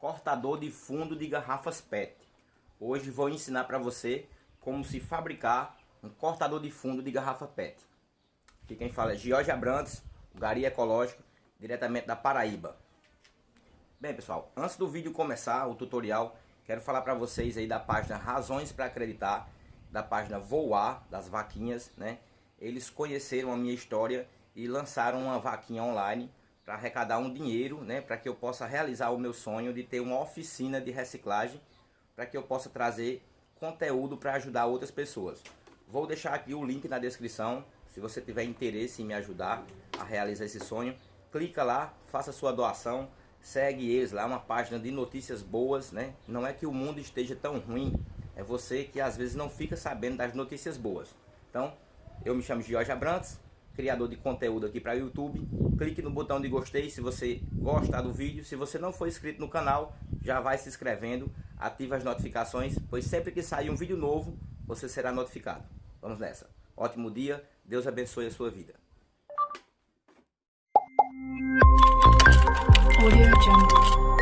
cortador de fundo de garrafas PET. Hoje vou ensinar para você como se fabricar um cortador de fundo de garrafa PET. Aqui quem fala é Jorge Abrantes, o Gari Ecológico, diretamente da Paraíba. Bem pessoal, antes do vídeo começar, o tutorial, quero falar para vocês aí da página Razões para Acreditar, da página Voar, das vaquinhas, né? Eles conheceram a minha história e lançaram uma vaquinha online para arrecadar um dinheiro, né? Para que eu possa realizar o meu sonho de ter uma oficina de reciclagem, para que eu possa trazer conteúdo para ajudar outras pessoas. Vou deixar aqui o link na descrição, se você tiver interesse em me ajudar a realizar esse sonho, clica lá, faça sua doação, segue eles lá, uma página de notícias boas, né? Não é que o mundo esteja tão ruim, é você que às vezes não fica sabendo das notícias boas. Então, eu me chamo Jorge Abrantes, criador de conteúdo aqui para YouTube. Clique no botão de gostei se você gostar do vídeo. Se você não for inscrito no canal, já vai se inscrevendo, ativa as notificações, pois sempre que sair um vídeo novo, você será notificado. Vamos nessa. Ótimo dia, Deus abençoe a sua vida. Audio Jungle.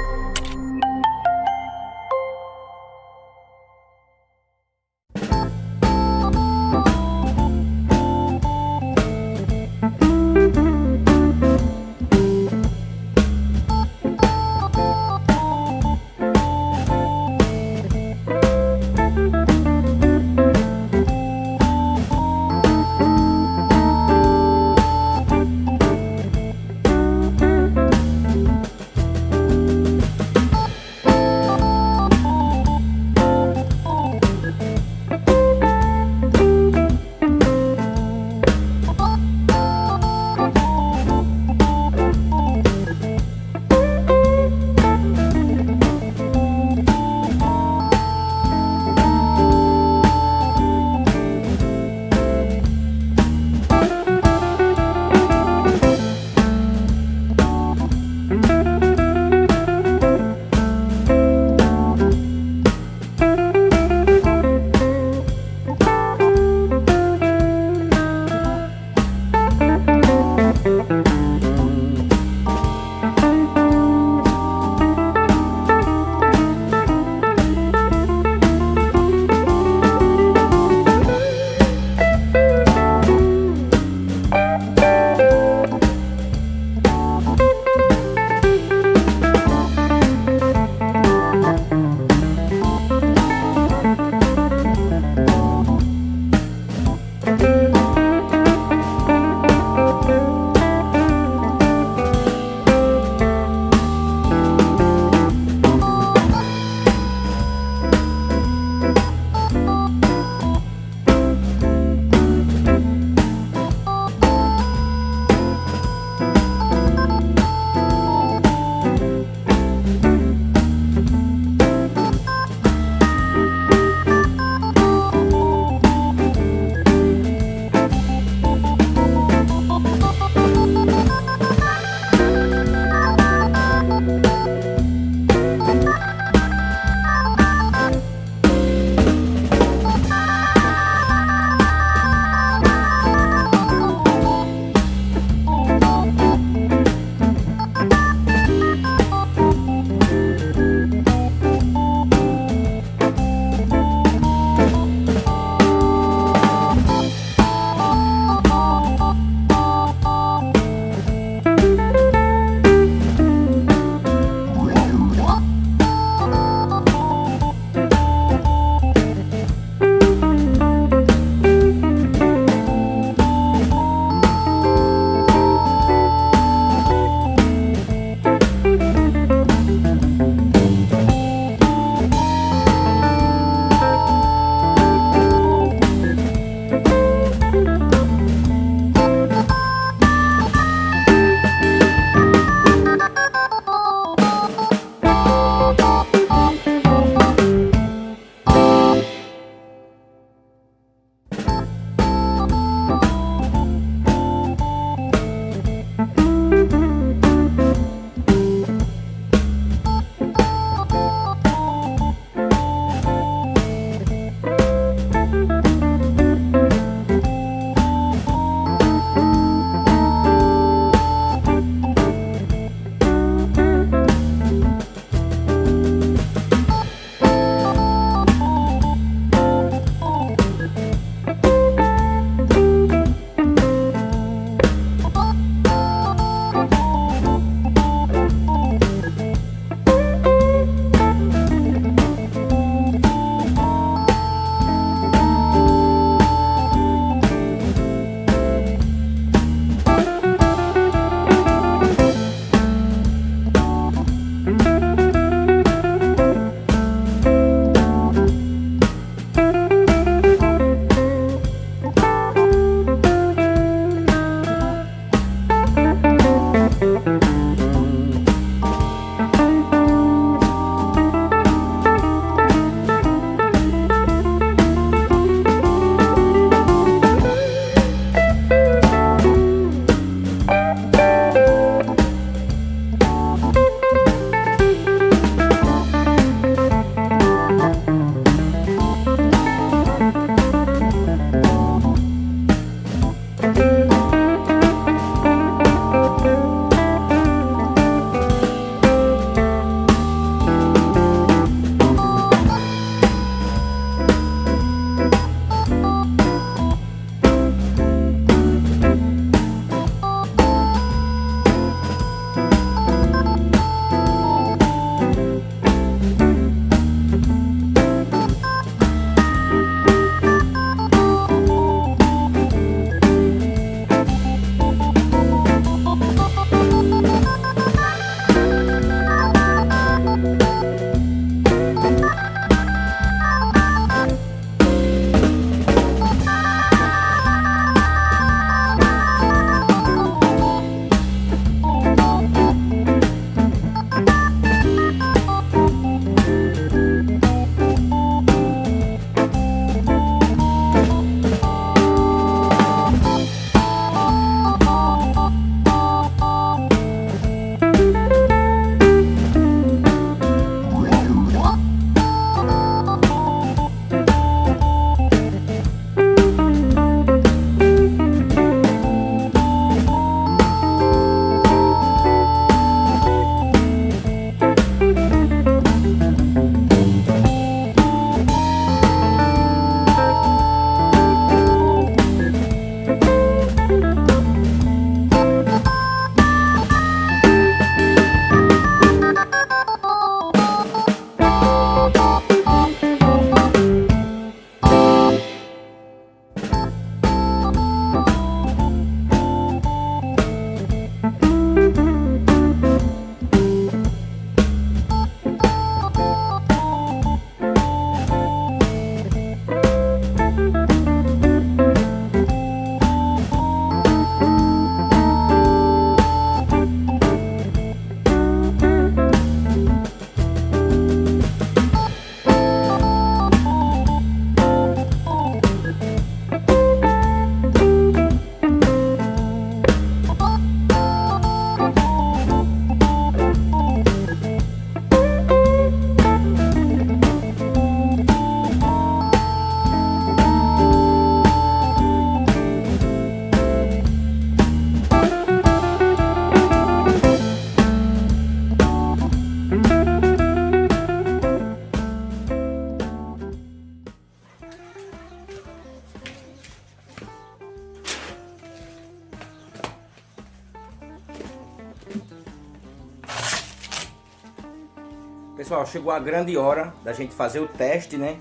Pessoal, chegou a grande hora da gente fazer o teste, né?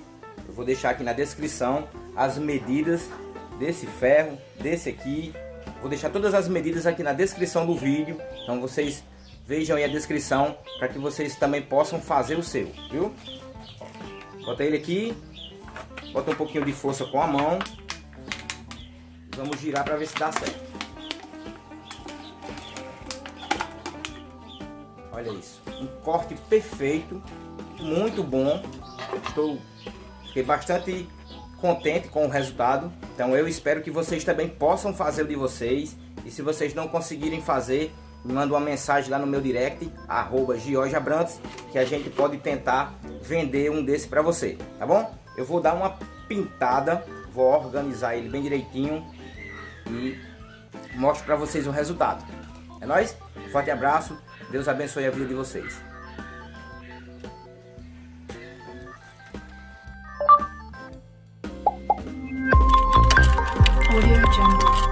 Eu vou deixar aqui na descrição as medidas desse ferro, desse aqui. Vou deixar todas as medidas aqui na descrição do vídeo. Então vocês vejam aí a descrição para que vocês também possam fazer o seu, viu? Bota ele aqui. Bota um pouquinho de força com a mão. Vamos girar para ver se dá certo. Olha isso. Um corte perfeito. Muito bom. Fiquei bastante contente com o resultado. Então eu espero que vocês também possam fazer o de vocês. E se vocês não conseguirem fazer, me manda uma mensagem lá no meu direct, @GeorgeAbrantes, que a gente pode tentar vender um desse para você, tá bom? Eu vou dar uma pintada, vou organizar ele bem direitinho e mostro para vocês o resultado. É nóis? Forte abraço, Deus abençoe a vida de vocês. Audio Jungle.